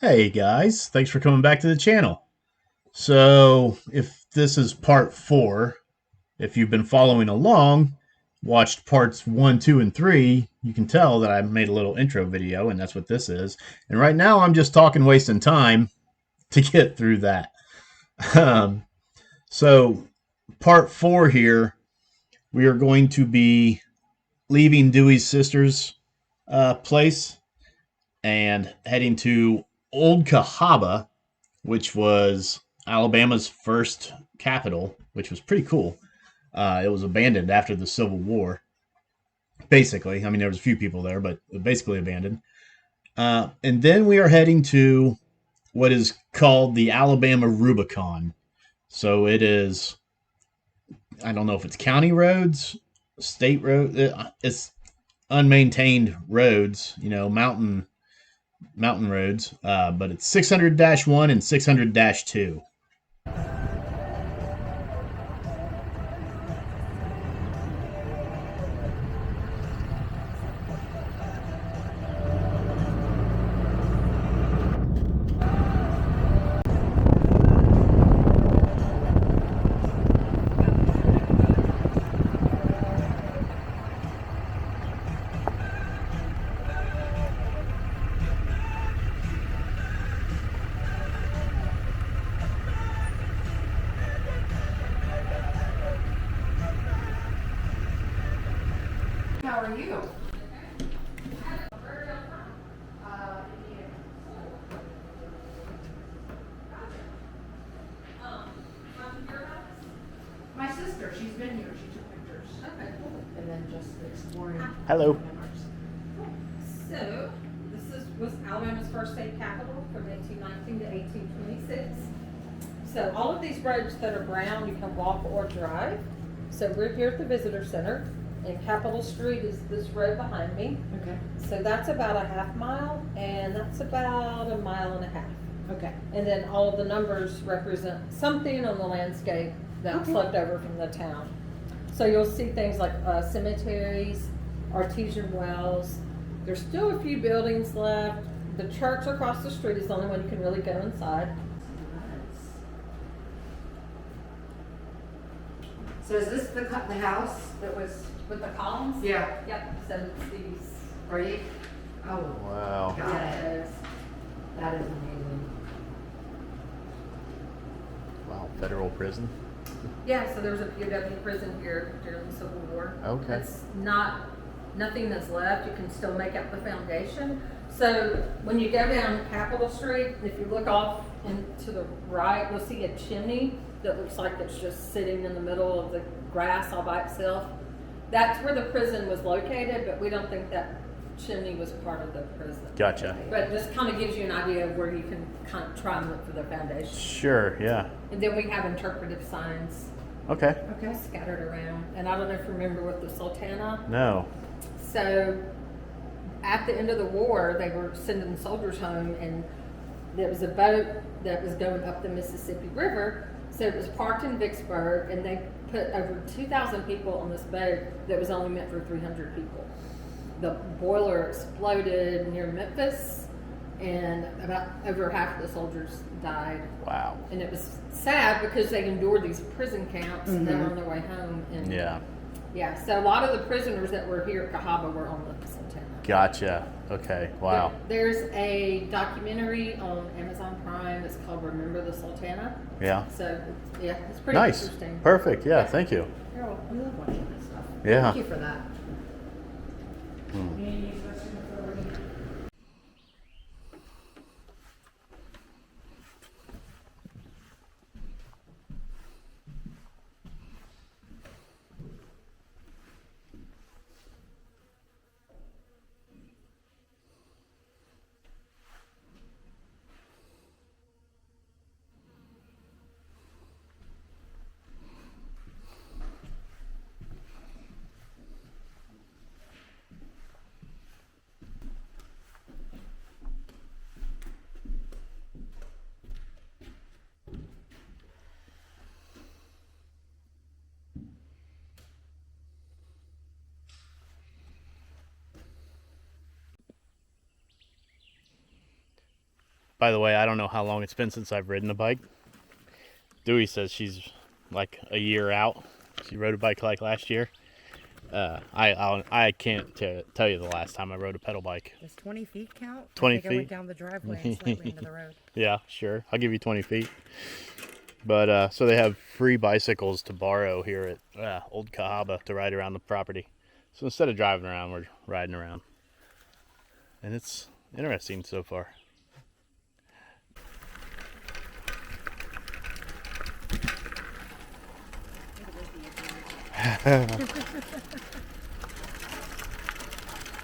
Hey guys, thanks for coming back to the channel. So, if this is part 4, if you've been following along, watched parts 1, 2, and 3, you can tell that I made a little intro video, and that's what this is. And right now I'm just talking, wasting time to get through that. Um, so, part 4 here, we are going to be leaving Dewey's sister's place and heading to Old Cahaba, which was Alabama's first capital, which was pretty cool. It was abandoned after the Civil War, basically. I mean, there was a few people there, but basically abandoned. And then we are heading to what is called the Alabama Rubicon. So it is, I don't know if it's county roads, state road. It's unmaintained roads, mountain roads. But it's 600-1 and 600-2. How are you? My sister, she's been here, she took pictures. Okay, cool. And then just exploring. Hello. So, was Alabama's first state capital from 1819 to 1826. So all of these roads that are brown, you can walk or drive. So we're here at the Visitor Center, and Capitol Street is this road behind me. Okay. So that's about a half mile, and that's about a mile and a half. Okay. And then all of the numbers represent something on the landscape that's left over from the town. So you'll see things like cemeteries, artesian wells. There's still a few buildings left. The church across the street is the only one you can really go inside. So is this the house that was? With the columns? Yeah. Yep, so it's these. Right? Oh, Wow. got it. Yes. That is amazing. Wow. Federal prison. Yeah, so there was a POW prison here during the Civil War. Okay. It's nothing that's left. You can still make out the foundation. So when you go down Capitol Street, if you look off and to the right, you'll see a chimney that looks like it's just sitting in the middle of the grass all by itself. That's where the prison was located, but we don't think that chimney was part of the prison. Gotcha. But this kind of gives you an idea of where you can kind of try and look for the foundation. Sure, yeah. And then we have interpretive signs Okay. Okay. scattered around. And I don't know if you remember with the Sultana. No. So at the end of the war, they were sending soldiers home, and there was a boat that was going up the Mississippi River. So it was parked in Vicksburg, and they put over 2,000 people on this boat that was only meant for 300 people. The boiler exploded near Memphis, and about over half of the soldiers died. Wow. And it was sad because they endured these prison camps and they were on their way home. And Yeah. yeah, so a lot of the prisoners that were here at Cahaba were on the Sultana. Gotcha. Okay. Wow. There's a documentary on Amazon Prime. It's called Remember the Sultana. Yeah. So yeah, it's pretty Nice. interesting. Perfect. Yeah. Thank you. You're welcome. I love watching this stuff. Yeah. Thank you for that. By the way, I don't know how long it's been since I've ridden a bike. Dewey says she's like a year out. She rode a bike like last year. I can't tell you the last time I rode a pedal bike. Does 20 feet count? 20 I think I went feet? down the driveway and slightly into the road. Yeah, sure. I'll give you 20 feet. But so they have free bicycles to borrow here at Old Cahaba to ride around the property. So instead of driving around, we're riding around. And it's interesting so far.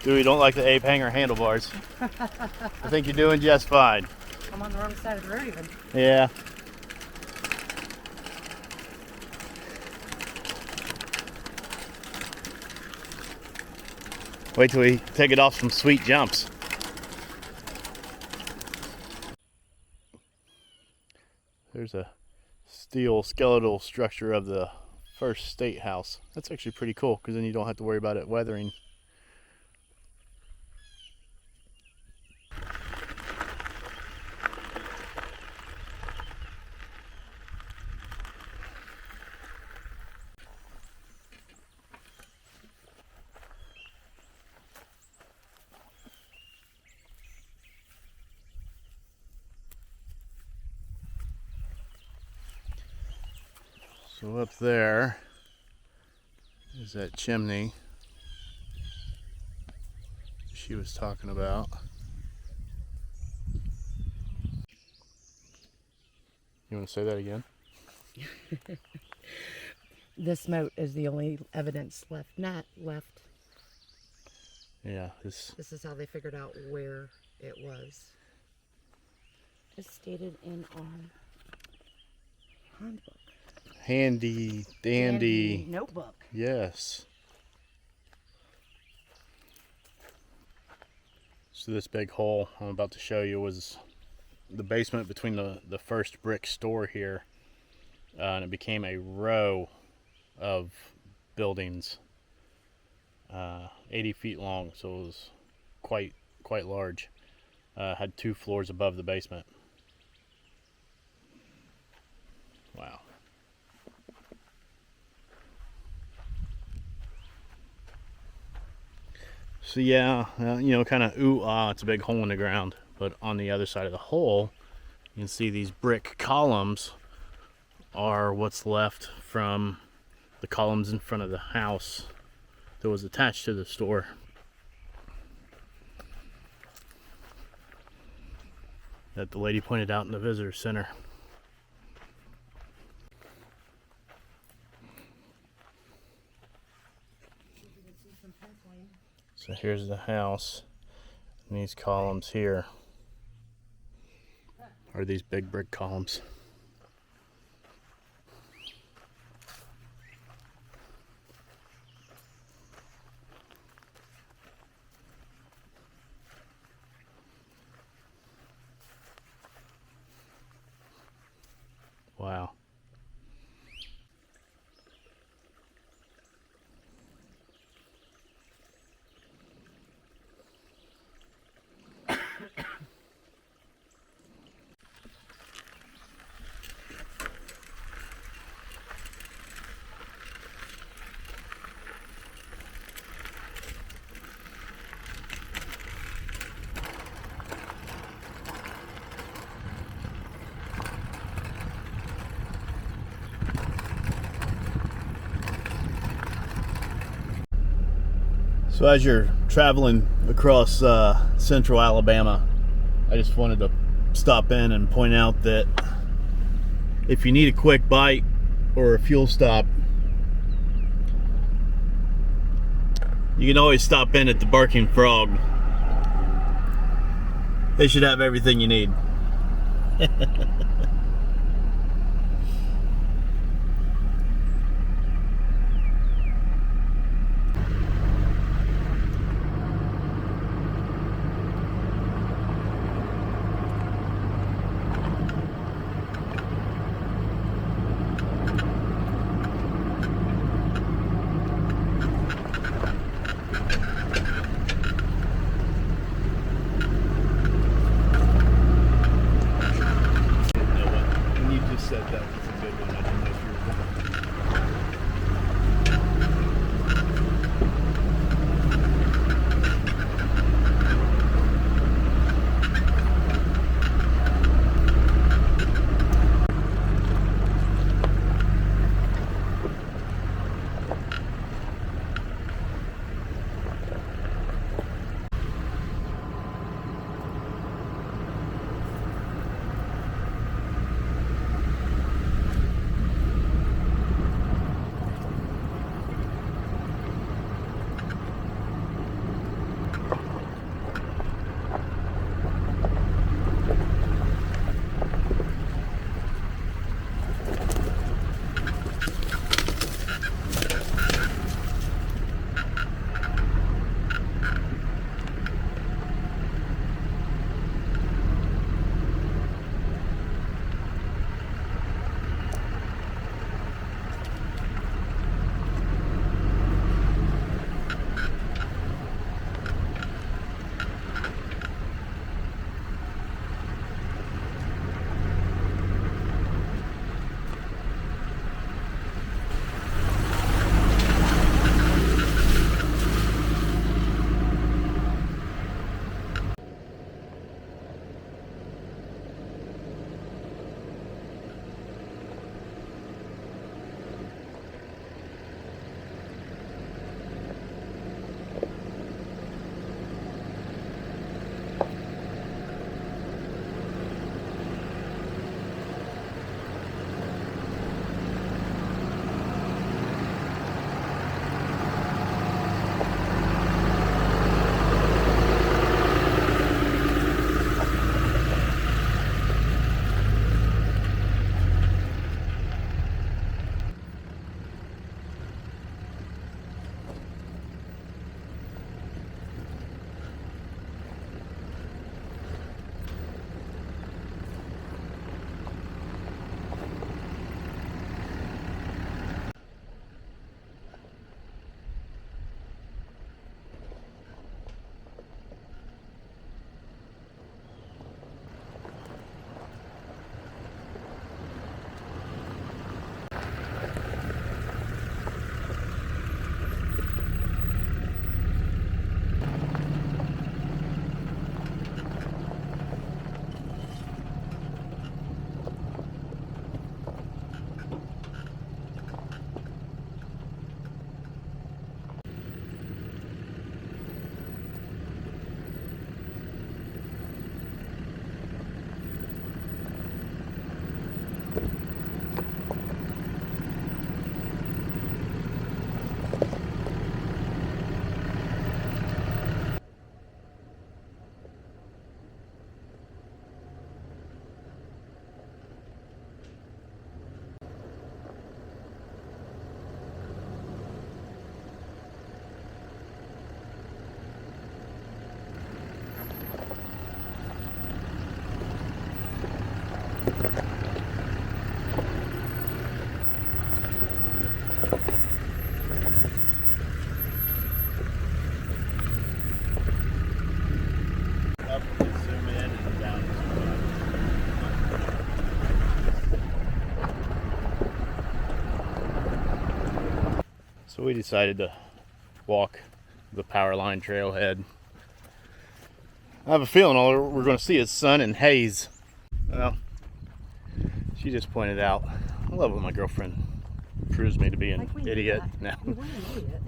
Dewey, don't like the ape hanger handlebars. I think you're doing just fine. I'm on the wrong side of the road even. Yeah. Wait till we take it off some sweet jumps. There's a steel skeletal structure of the first state house. That's actually pretty cool because then you don't have to worry about it weathering. So up there is that chimney she was talking about. You want to say that again? This moat is the only evidence left. Yeah, this This is how they figured out where it was. It's stated in our handbook. handy dandy Notebook. Yes. So this big hole I'm about to show you was the basement between the first brick store here, and it became a row of buildings, 80 feet long, so it was quite large. Had 2 floors above the basement. Wow. So yeah, you know, kind of it's a big hole in the ground. But on the other side of the hole, you can see these brick columns are what's left from the columns in front of the house that was attached to the store. That the lady pointed out in the visitor center. So here's the house, and these columns here are these big brick columns. Wow. So as you're traveling across central Alabama, I just wanted to stop in and point out that if you need a quick bite or a fuel stop, you can always stop in at the Barking Frog. They should have everything you need. So we decided to walk the power line trailhead. I have a feeling all we're going to see is sun and haze. Well, she just pointed out, I love when my girlfriend proves me to be an idiot. No.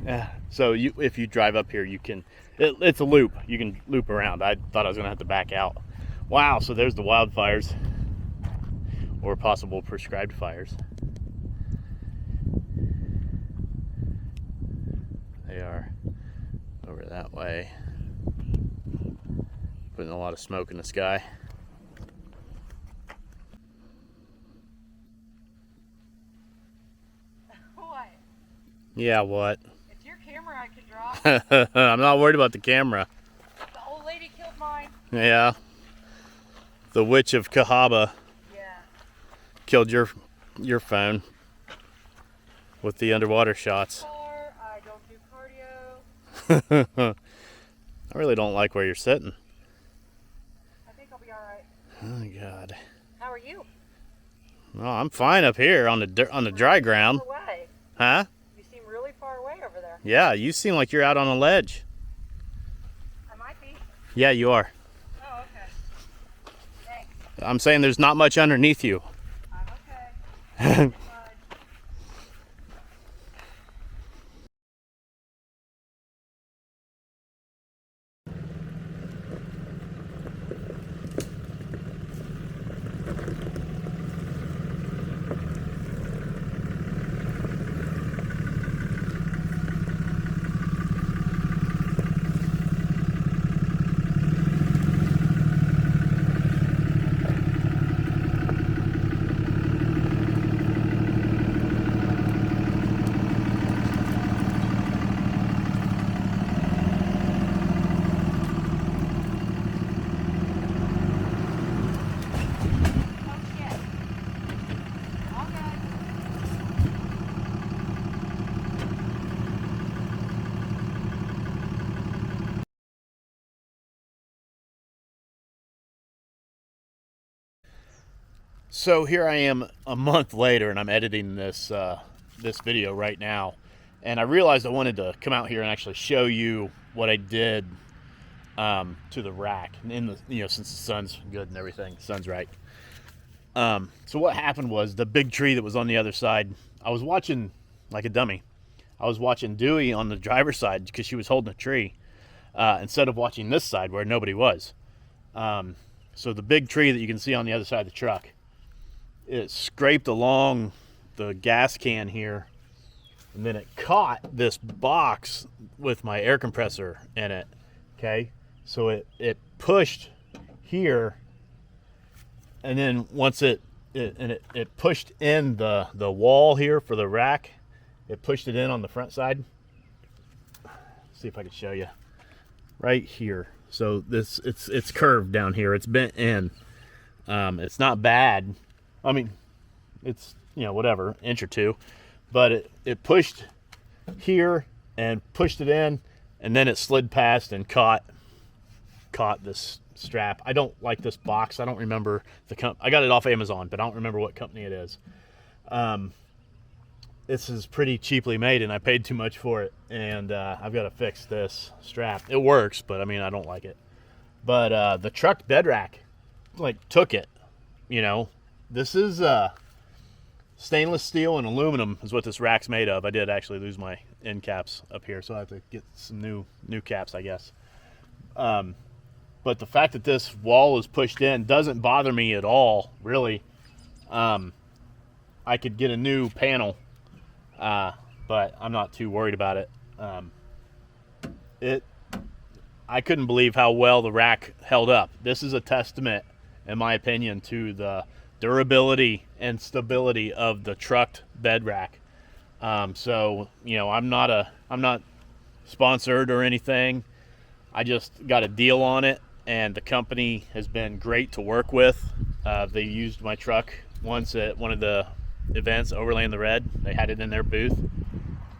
Yeah. So if you drive up here, you can, it's a loop. You can loop around. I thought I was going to have to back out. Wow, so there's the wildfires, or possible prescribed fires. They are over that way, putting a lot of smoke in the sky. What? Yeah, what? It's your camera I could drop. I'm not worried about the camera. The old lady killed mine. Yeah. The Witch of Cahaba Yeah. killed your phone with the underwater shots. I don't do cardio. I really don't like where you're sitting. I think I'll be alright. Oh God. How are you? No, I'm fine up here on the dry ground. Far away. Huh? You seem really far away over there. Yeah, you seem like you're out on a ledge. I might be. Yeah, you are. Oh, okay. Thanks. I'm saying there's not much underneath you. I'm okay. Bye. Oh, shit. All good. So here I am a month later, and I'm editing this this video right now, and I realized I wanted to come out here and actually show you what I did to the rack. And in the since the sun's good and everything, the sun's right. So what happened was the big tree that was on the other side. I was watching like a dummy. I was watching Dewey on the driver's side because she was holding a tree instead of watching this side where nobody was. So the big tree that you can see on the other side of the truck, it scraped along the gas can here, and then it caught this box with my air compressor in it. Okay, so it pushed here, and then once it pushed in the wall here for the rack, it pushed it in on the front side. See if I can show you right here. So this it's curved down here. It's bent in. It's not bad. I mean, it's whatever, inch or two, but it pushed here and pushed it in, and then it slid past and caught this strap. I don't like this box. I don't remember the I got it off Amazon, but I don't remember what company it is. This is pretty cheaply made, and I paid too much for it, and I've got to fix this strap. It works, but I mean, I don't like it. But the truck bed rack took it. This is stainless steel and aluminum is what this rack's made of. I did actually lose my end caps up here, so I have to get some new caps, I guess. But the fact that this wall is pushed in doesn't bother me at all, really. I could get a new panel, but I'm not too worried about it. I couldn't believe how well the rack held up. This is a testament, in my opinion, to the durability and stability of the trucked bed rack. So I'm not sponsored or anything. I just got a deal on it, and the company has been great to work with. They used my truck once at one of the events, Overlaying the Red. They had it in their booth,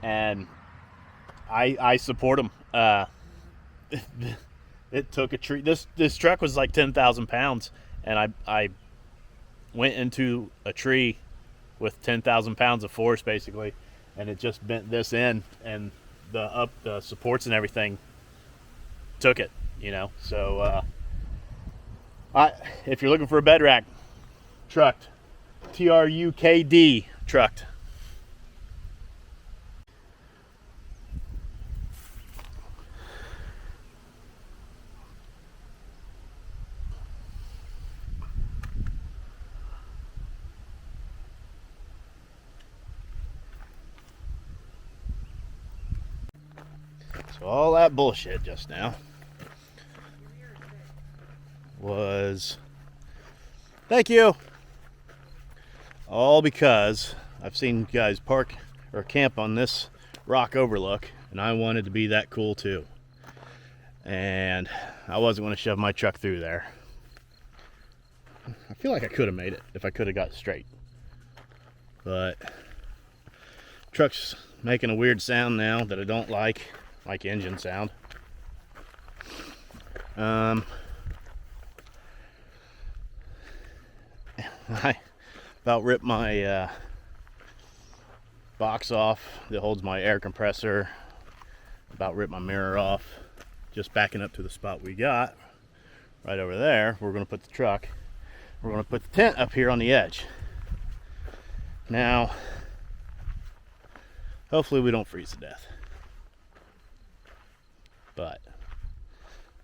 and I support them. It took a tree. This truck was like 10,000 pounds, and I went into a tree with 10,000 pounds of force, basically, and it just bent this in, and the supports and everything took it, you know. So if you're looking for a bed rack, trucked, TRUKD, trucked. So all that bullshit just now was, thank you, all because I've seen guys park or camp on this rock overlook, and I wanted to be that cool too. And I wasn't going to shove my truck through there. I feel like I could have made it if I could have got straight, but truck's making a weird sound now that I don't like engine sound. I about ripped my box off that holds my air compressor. About ripped my mirror off. Just backing up to the spot we got right over there. We're going to put the truck. We're going to put the tent up here on the edge. Now, hopefully we don't freeze to death. But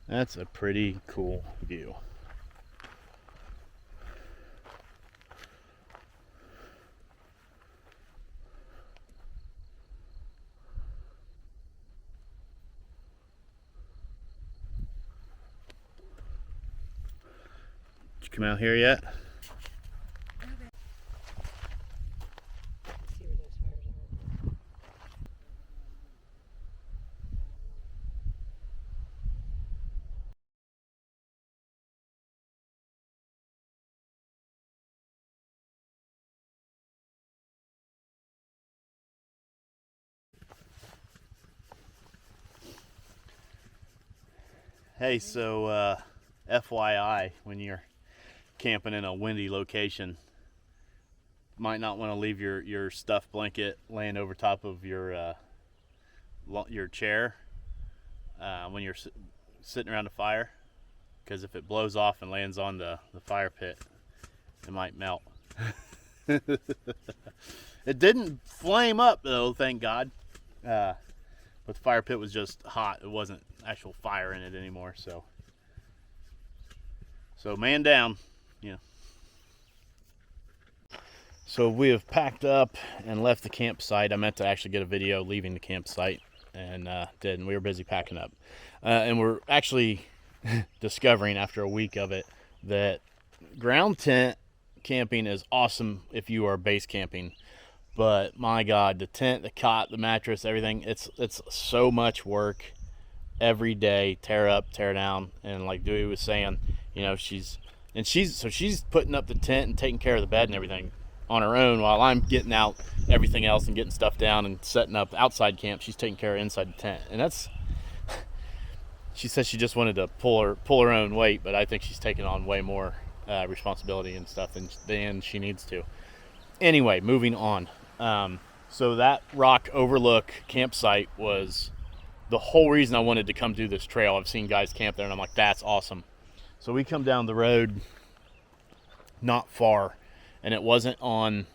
that's a pretty cool view. Did you come out here yet? Hey, so FYI, when you're camping in a windy location, might not want to leave your stuffed blanket laying over top of your chair when you're sitting around a fire, because if it blows off and lands on the fire pit, it might melt. It didn't flame up though, thank God. But the fire pit was just hot. It wasn't actual fire in it anymore. So man down, you know. So we have packed up and left the campsite. I meant to actually get a video leaving the campsite and didn't. We were busy packing up. And we're actually discovering after a week of it that ground tent camping is awesome if you are base camping. But my God, the tent, the cot, the mattress, everything, it's so much work every day, tear up, tear down. And like Dewey was saying, you know, she's putting up the tent and taking care of the bed and everything on her own while I'm getting out everything else and getting stuff down and setting up outside camp. She's taking care of inside the tent. And that's, she said she just wanted to pull her own weight, but I think she's taking on way more responsibility and stuff than she needs to. Anyway, moving on. So that rock overlook campsite was the whole reason I wanted to come do this trail. I've seen guys camp there and I'm like, that's awesome. So we come down the road not far, and it wasn't on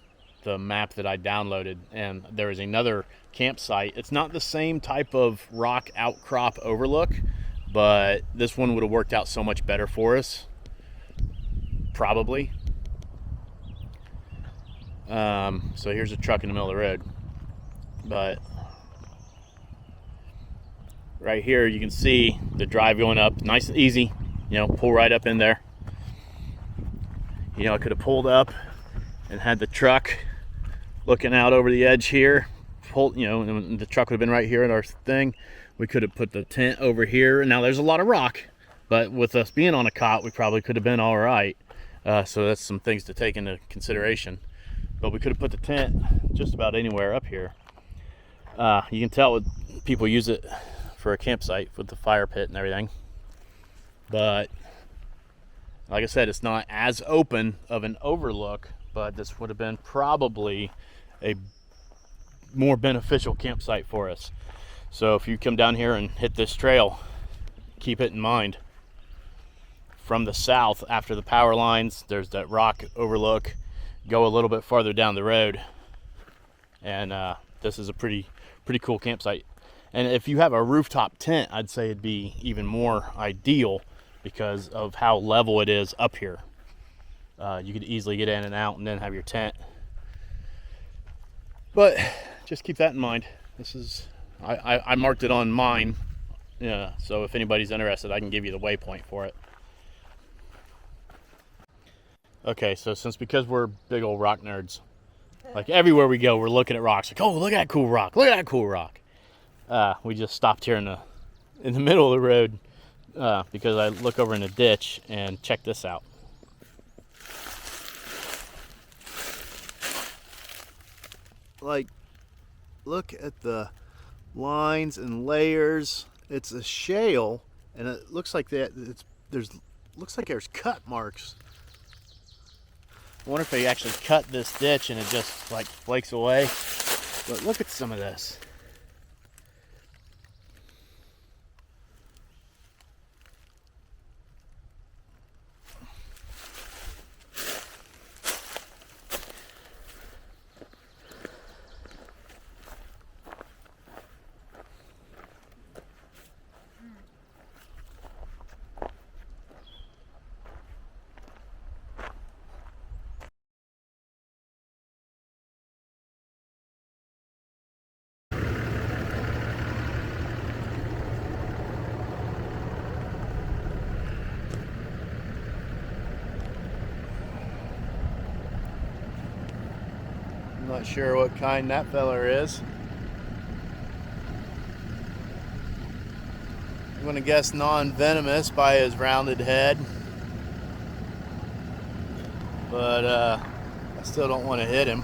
the map that I downloaded, and there is another campsite. It's not the same type of rock outcrop overlook, but this one would have worked out so much better for us, probably. So here's a truck in the middle of the road, but right here you can see the drive going up, nice and easy, you know, pull right up in there. You know, I could have pulled up and had the truck looking out over the edge here, pulled, you know, and the truck would have been right here at our thing. We could have put the tent over here. Now there's a lot of rock, but with us being on a cot, we probably could have been all right. So that's some things to take into consideration. But we could have put the tent just about anywhere up here. You can tell people use it for a campsite with the fire pit and everything. But like I said, it's not as open of an overlook, but this would have been probably a more beneficial campsite for us. So if you come down here and hit this trail, keep it in mind. From the south, after the power lines, there's that rock overlook. Go a little bit farther down the road, and this is a pretty cool campsite. And if you have a rooftop tent, I'd say it'd be even more ideal because of how level it is up here. You could easily get in and out and then have your tent. But just keep that in mind. This is, I marked it on mine. Yeah, so if anybody's interested, I can give you the waypoint for it. Okay, so because we're big old rock nerds, like everywhere we go, we're looking at rocks. Like, oh, look at that cool rock! Look at that cool rock! We just stopped here in the middle of the road because I look over in a ditch and check this out. Like, look at the lines and layers. It's a shale, and it looks like looks like there's cut marks. I wonder if they actually cut this ditch and it just like flakes away. But look at some of this. I'm not sure what kind that feller is. I'm gonna guess non-venomous by his rounded head. But I still don't want to hit him.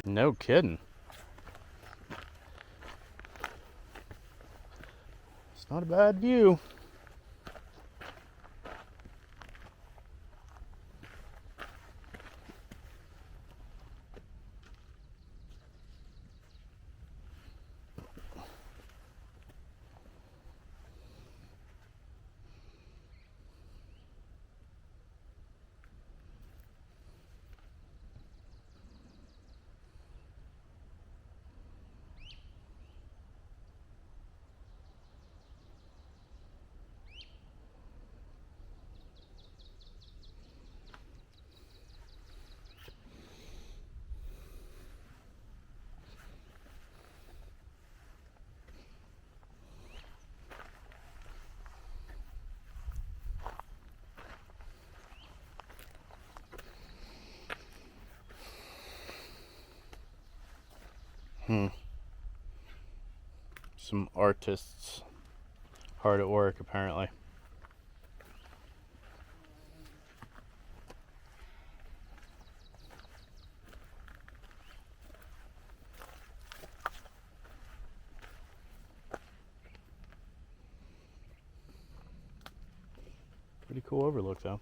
No kidding. It's not a bad view. Some artists hard at work apparently. Pretty cool overlook though.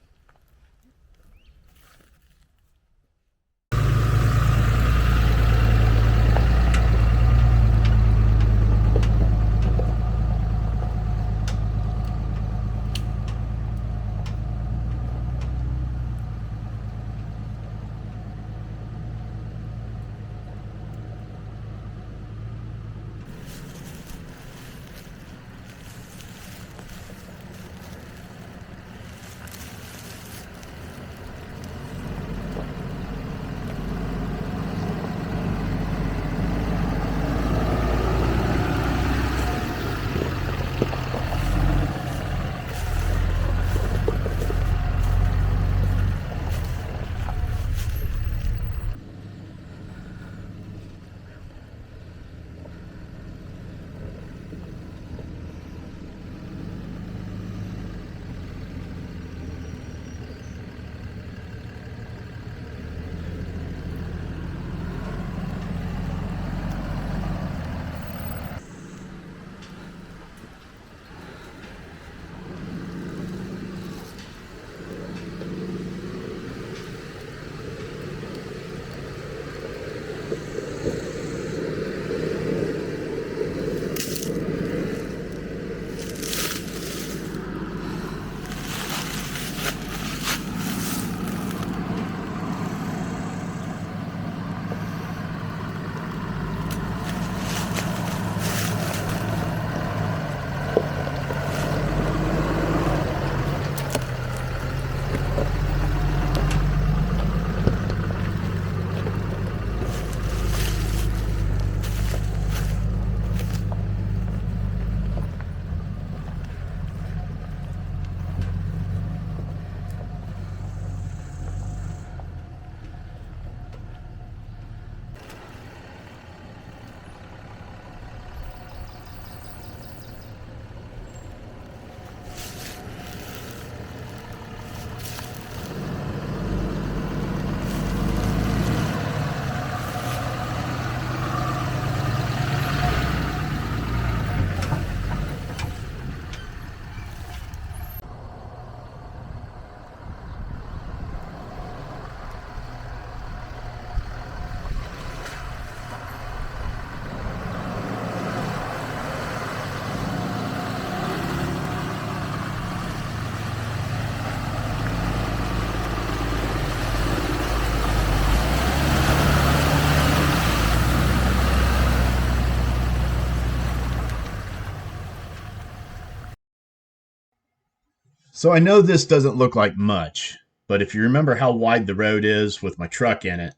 So I know this doesn't look like much, but if you remember how wide the road is with my truck in it,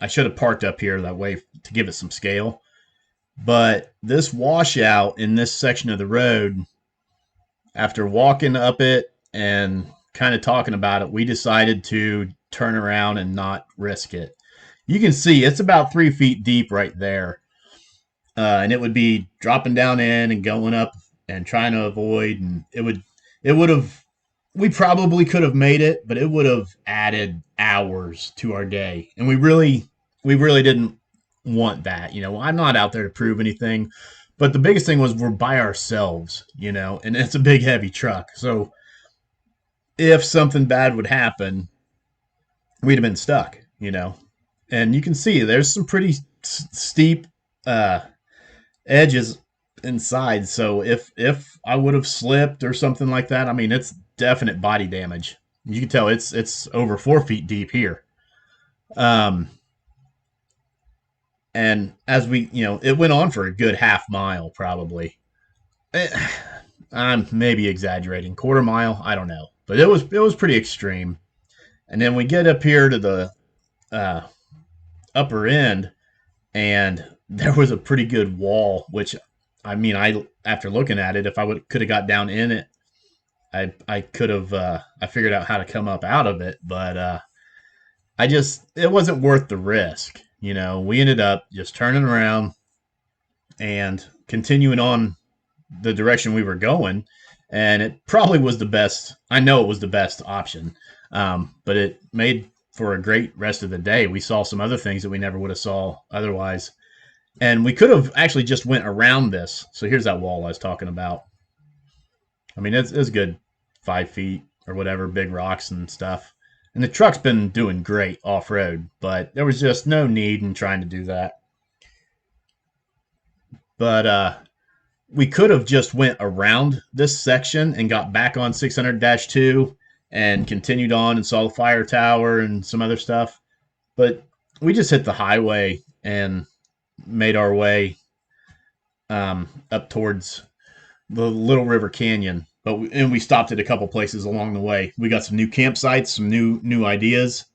I should have parked up here that way to give it some scale. But this washout in this section of the road, after walking up it and kind of talking about it, we decided to turn around and not risk it. You can see it's about 3 feet deep right there. And it would be dropping down in and going up and trying to avoid, and we probably could have made it, but it would have added hours to our day. And we really didn't want that. I'm not out there to prove anything, but the biggest thing was we're by ourselves, and it's a big, heavy truck. So if something bad would happen, we'd have been stuck, and you can see there's some pretty steep, edges inside. So if I would have slipped or something like that, I mean, it's definite body damage. You can tell it's over 4 feet deep here. And as it went on for a good half mile, probably. I'm maybe exaggerating, quarter mile, I don't know, but it was pretty extreme. And then we get up here to the upper end, and there was a pretty good wall, which after looking at it, if I could have got down in it, I could have I figured out how to come up out of it, but it wasn't worth the risk. We ended up just turning around and continuing on the direction we were going, and it probably was the best. I know it was the best option, but it made for a great rest of the day. We saw some other things that we never would have saw otherwise. And we could have actually just went around this. So here's that wall I was talking about. I mean, it's good 5 feet or whatever, big rocks and stuff. And the truck's been doing great off-road, but there was just no need in trying to do that. But we could have just went around this section and got back on 600-2 and continued on and saw the fire tower and some other stuff. But we just hit the highway and made our way up towards the Little River Canyon, and we stopped at a couple places along the way. We got some new campsites, some new ideas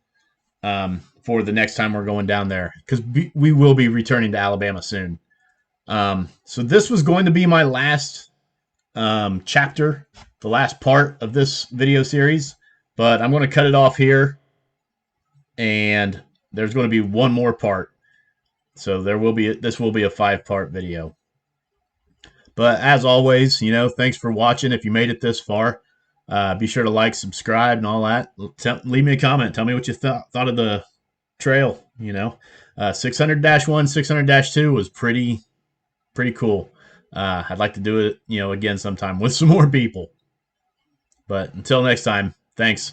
for the next time we're going down there, because we will be returning to Alabama soon. So this was going to be my last chapter, the last part of this video series, but I'm going to cut it off here, and there's going to be one more part. So this will be a 5-part video. But as always, thanks for watching. If you made it this far, be sure to like, subscribe, and all that. Leave me a comment. Tell me what you thought of the trail. 600-1, 600-2 was pretty cool. I'd like to do it, again sometime with some more people. But until next time, thanks.